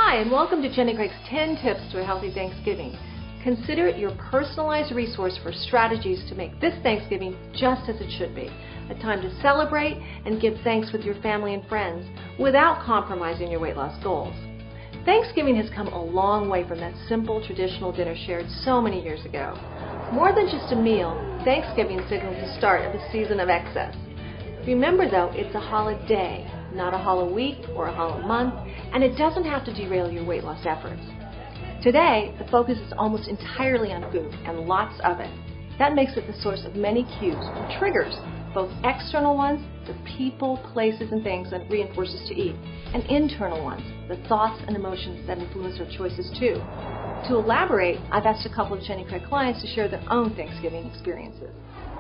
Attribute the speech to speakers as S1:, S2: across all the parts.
S1: Hi, and welcome to Jenny Craig's 10 Tips to a Healthy Thanksgiving. Consider it your personalized resource for strategies to make this Thanksgiving just as it should be. A time to celebrate and give thanks with your family and friends without compromising your weight loss goals. Thanksgiving has come a long way from that simple traditional dinner shared so many years ago. More than just a meal, Thanksgiving signals the start of a season of excess. Remember though, it's a holiday, not a hollow week or a hollow month, and it doesn't have to derail your weight loss efforts. Today, the focus is almost entirely on food, and lots of it. That makes it the source of many cues or triggers, both external ones, the people, places, and things that reinforce us to eat, and internal ones, the thoughts and emotions that influence our choices too. To elaborate, I've asked a couple of Jenny Craig clients to share their own Thanksgiving experiences.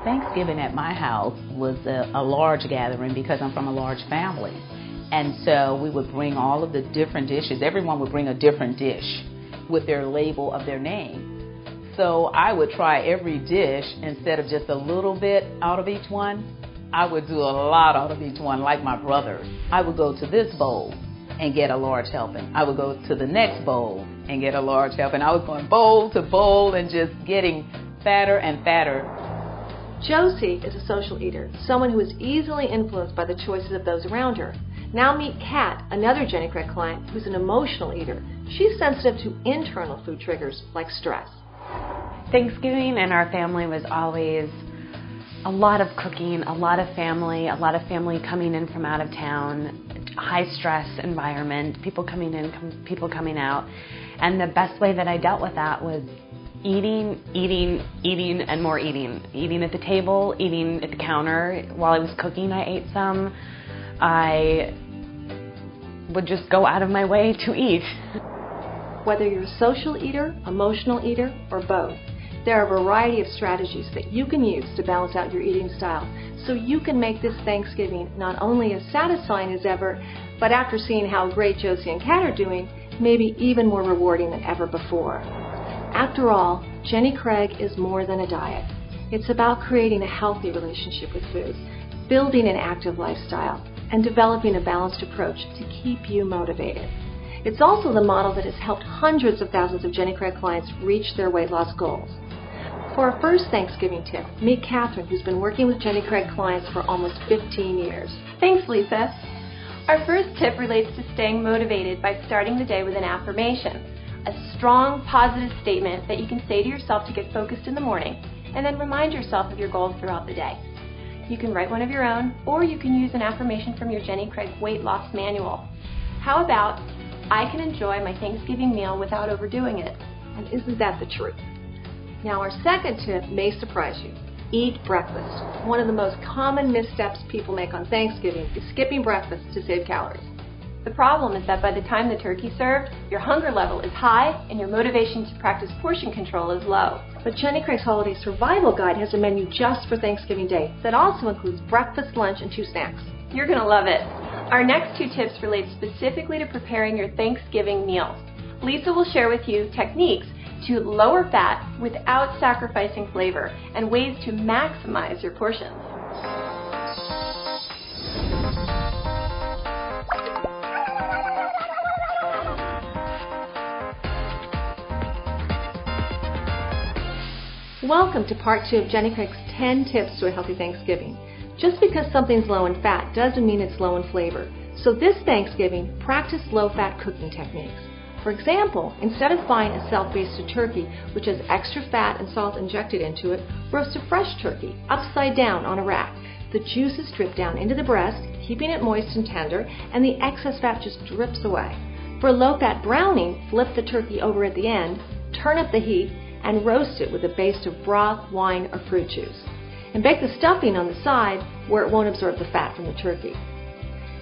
S2: Thanksgiving at my house was a large gathering because I'm from a large family. And so we would bring all of the different dishes. Everyone would bring a different dish with their label of their name. So I would try every dish instead of just a little bit out of each one. I would do a lot out of each one, like my brothers. I would go to this bowl and get a large helping. I would go to the next bowl and get a large helping. I was going bowl to bowl and just getting fatter and fatter.
S1: Josie is a social eater, someone who is easily influenced by the choices of those around her. Now meet Kat, another Jenny Craig client who's an emotional eater. She's sensitive to internal food triggers like stress.
S3: Thanksgiving in our family was always a lot of cooking, a lot of family coming in from out of town, high stress environment, people coming in, people coming out. And the best way that I dealt with that was eating, and more eating. Eating at the table, eating at the counter. While I was cooking, I ate some. I would just go out of my way to eat.
S1: Whether you're a social eater, emotional eater, or both, there are a variety of strategies that you can use to balance out your eating style so you can make this Thanksgiving not only as satisfying as ever, but after seeing how great Josie and Kat are doing, maybe even more rewarding than ever before. After all, Jenny Craig is more than a diet. It's about creating a healthy relationship with food, building an active lifestyle, and developing a balanced approach to keep you motivated. It's also the model that has helped hundreds of thousands of Jenny Craig clients reach their weight loss goals. For our first Thanksgiving tip, meet Catherine, who's been working with Jenny Craig clients for almost 15 years.
S4: Thanks, Lisa. Our first tip relates to staying motivated by starting the day with an affirmation, a strong, positive statement that you can say to yourself to get focused in the morning, and then remind yourself of your goals throughout the day. You can write one of your own, or you can use an affirmation from your Jenny Craig Weight Loss Manual. How about, I can enjoy my Thanksgiving meal without overdoing it?
S1: And isn't that the truth? Now our second tip may surprise you. Eat breakfast. One of the most common missteps people make on Thanksgiving is skipping breakfast to save calories.
S4: The problem is that by the time the turkey's served, your hunger level is high and your motivation to practice portion control is low.
S1: But Jenny Craig's Holiday Survival Guide has a menu just for Thanksgiving Day that also includes breakfast, lunch, and 2 snacks.
S4: You're going to love it. Our next 2 tips relate specifically to preparing your Thanksgiving meals. Lisa will share with you techniques to lower fat without sacrificing flavor and ways to maximize your portions.
S1: Welcome to part 2 of Jenny Craig's 10 Tips to a Healthy Thanksgiving. Just because something's low in fat doesn't mean it's low in flavor. So this Thanksgiving, practice low-fat cooking techniques. For example, instead of buying a self-basted turkey, which has extra fat and salt injected into it, roast a fresh turkey, upside down on a rack. The juices drip down into the breast, keeping it moist and tender, and the excess fat just drips away. For low-fat browning, flip the turkey over at the end, turn up the heat, and roast it with a base of broth, wine, or fruit juice. And bake the stuffing on the side where it won't absorb the fat from the turkey.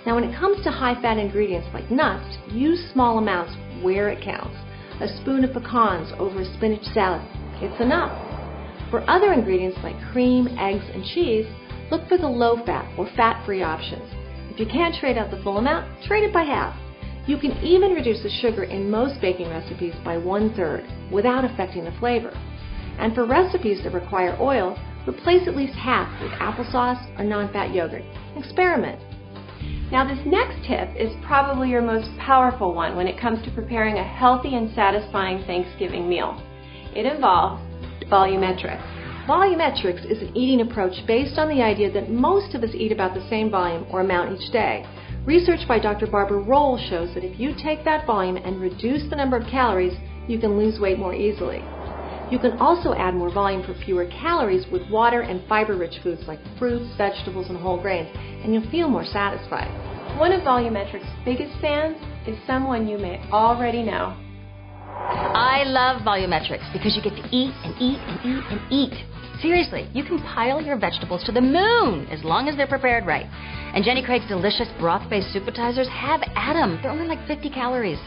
S1: Now when it comes to high-fat ingredients like nuts, use small amounts where it counts. A spoon of pecans over a spinach salad, it's enough. For other ingredients like cream, eggs, and cheese, look for the low-fat or fat-free options. If you can't trade out the full amount, trade it by half. You can even reduce the sugar in most baking recipes by 1/3 without affecting the flavor. And for recipes that require oil, replace at least half with applesauce or non-fat yogurt. Experiment.
S4: Now this next tip is probably your most powerful one when it comes to preparing a healthy and satisfying Thanksgiving meal. It involves volumetrics.
S1: Volumetrics is an eating approach based on the idea that most of us eat about the same volume or amount each day. Research by Dr. Barbara Roll shows that if you take that volume and reduce the number of calories, you can lose weight more easily. You can also add more volume for fewer calories with water and fiber-rich foods like fruits, vegetables, and whole grains, and you'll feel more satisfied.
S4: One of Volumetrics' biggest fans is someone you may already know.
S5: I love Volumetrics because you get to eat and eat and eat and eat. Seriously, you can pile your vegetables to the moon as long as they're prepared right. And Jenny Craig's delicious broth-based soup-appetizers have at 'em. They're only like 50 calories.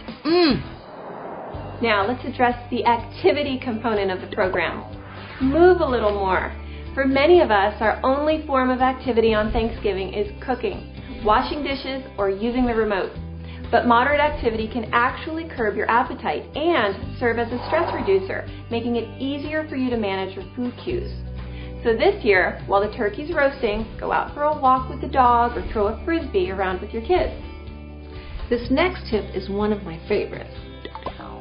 S4: Now let's address the activity component of the program. Move a little more. For many of us, our only form of activity on Thanksgiving is cooking, washing dishes, or using the remote. But moderate activity can actually curb your appetite and serve as a stress reducer, making it easier for you to manage your food cues. So this year, while the turkey's roasting, go out for a walk with the dog or throw a frisbee around with your kids.
S1: This next tip is one of my favorites.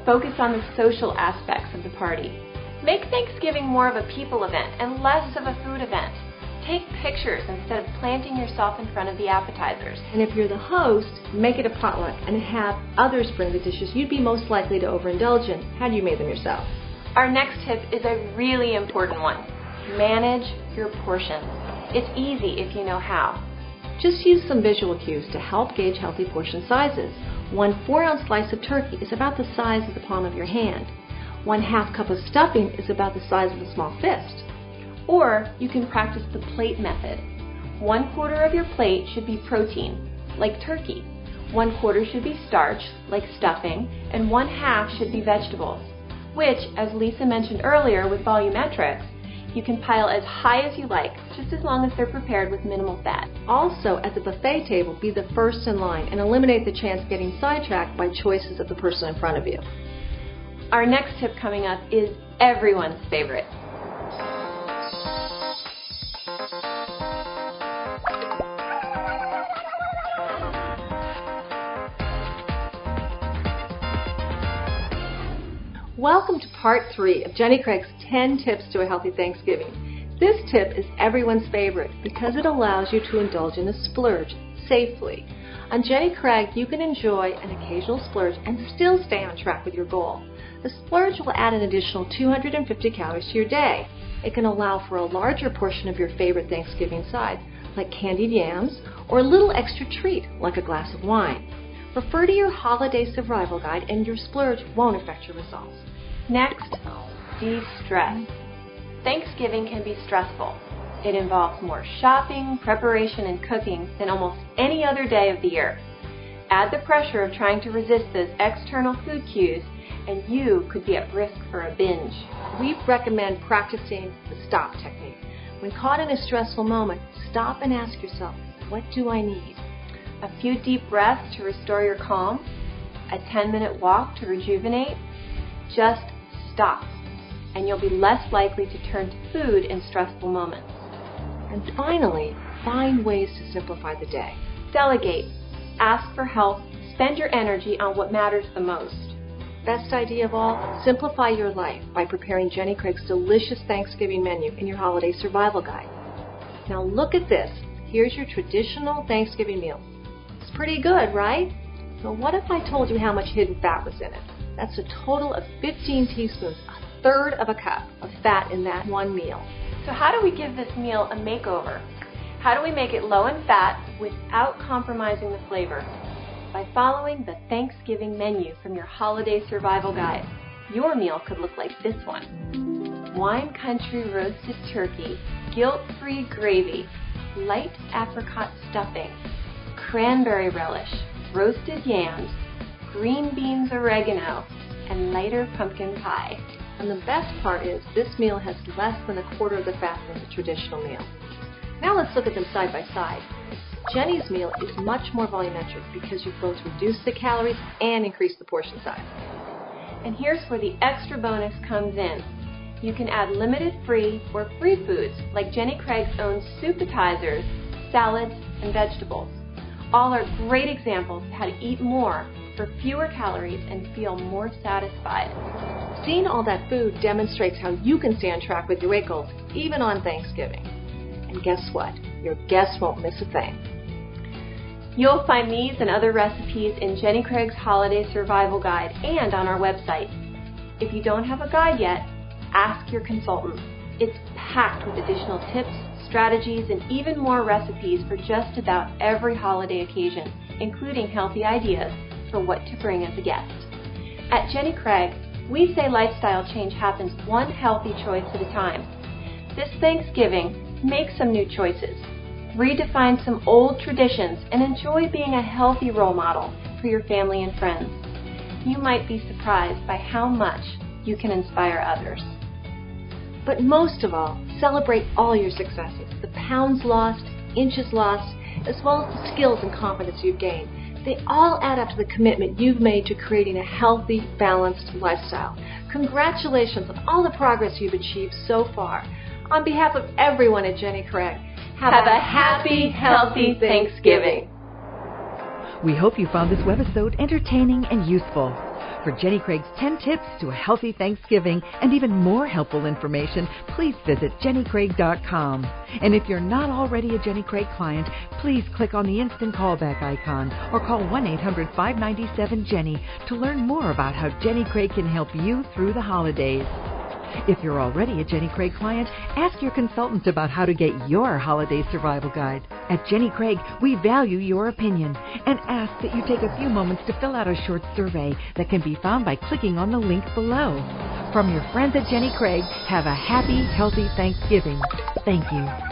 S4: Focus on the social aspects of the party. Make Thanksgiving more of a people event and less of a food event. Take pictures instead of planting yourself in front of the appetizers.
S1: And if you're the host, make it a potluck and have others bring the dishes you'd be most likely to overindulge in had you made them yourself.
S4: Our next tip is a really important one. Manage your portions. It's easy if you know how.
S1: Just use some visual cues to help gauge healthy portion sizes. 1 4-ounce slice of turkey is about the size of the palm of your hand. 1/2 cup of stuffing is about the size of a small fist. Or you can practice the plate method. 1/4 of your plate should be protein, like turkey. 1/4 should be starch, like stuffing, and 1/2 should be vegetables, which, as Lisa mentioned earlier with volumetrics, you can pile as high as you like, just as long as they're prepared with minimal fat. Also, at the buffet table, be the first in line and eliminate the chance of getting sidetracked by choices of the person in front of you.
S4: Our next tip coming up is everyone's favorite.
S1: Welcome to part 3 of Jenny Craig's 10 Tips to a Healthy Thanksgiving. This tip is everyone's favorite because it allows you to indulge in a splurge safely. On Jenny Craig, you can enjoy an occasional splurge and still stay on track with your goal. The splurge will add an additional 250 calories to your day. It can allow for a larger portion of your favorite Thanksgiving side, like candied yams, or a little extra treat, like a glass of wine. Refer to your holiday survival guide and your splurge won't affect your results.
S4: Next, de-stress. Thanksgiving can be stressful. It involves more shopping, preparation, and cooking than almost any other day of the year. Add the pressure of trying to resist those external food cues, and you could be at risk for a binge.
S1: We recommend practicing the stop technique. When caught in a stressful moment, stop and ask yourself, what do I need?
S4: A few deep breaths to restore your calm, a 10-minute walk to rejuvenate. Just stop, and you'll be less likely to turn to food in stressful moments.
S1: And finally, find ways to simplify the day.
S4: Delegate, ask for help, spend your energy on what matters the most.
S1: Best idea of all, simplify your life by preparing Jenny Craig's delicious Thanksgiving menu in your holiday survival guide. Now look at this. Here's your traditional Thanksgiving meal. It's pretty good, right? So what if I told you how much hidden fat was in it? That's a total of 15 teaspoons, 1/3 of a cup of fat in that one meal.
S4: So how do we give this meal a makeover? How do we make it low in fat without compromising the flavor? By following the Thanksgiving menu from your holiday survival guide. Your meal could look like this one. Wine country roasted turkey, guilt-free gravy, light apricot stuffing, cranberry relish, roasted yams, green beans oregano, and lighter pumpkin pie.
S1: And the best part is this meal has less than 1/4 of the fat than the traditional meal. Now let's look at them side by side. Jenny's meal is much more volumetric because you both reduce the calories and increase the portion size.
S4: And here's where the extra bonus comes in. You can add limited free or free foods like Jenny Craig's own soup-appetizers, salads, and vegetables. All are great examples of how to eat more for fewer calories and feel more satisfied.
S1: Seeing all that food demonstrates how you can stay on track with your weight goals, even on Thanksgiving. And guess what? Your guests won't miss a thing.
S4: You'll find these and other recipes in Jenny Craig's Holiday Survival Guide and on our website. If you don't have a guide yet, ask your consultant. It's packed with additional tips, strategies, and even more recipes for just about every holiday occasion, including healthy ideas for what to bring as a guest. At Jenny Craig, we say lifestyle change happens one healthy choice at a time. This Thanksgiving, make some new choices. Redefine some old traditions and enjoy being a healthy role model for your family and friends. You might be surprised by how much you can inspire others.
S1: But most of all, celebrate all your successes, the pounds lost, inches lost, as well as the skills and confidence you've gained. They all add up to the commitment you've made to creating a healthy, balanced lifestyle. Congratulations on all the progress you've achieved so far. On behalf of everyone at Jenny Craig, have a happy, healthy Thanksgiving.
S6: We hope you found this webisode entertaining and useful. For Jenny Craig's 10 tips to a healthy Thanksgiving and even more helpful information, please visit jennycraig.com. And if you're not already a Jenny Craig client, please click on the instant callback icon or call 1-800-597-JENNY to learn more about how Jenny Craig can help you through the holidays. If you're already a Jenny Craig client, ask your consultant about how to get your holiday survival guide. At Jenny Craig, we value your opinion and ask that you take a few moments to fill out a short survey that can be found by clicking on the link below. From your friends at Jenny Craig, have a happy, healthy Thanksgiving. Thank you.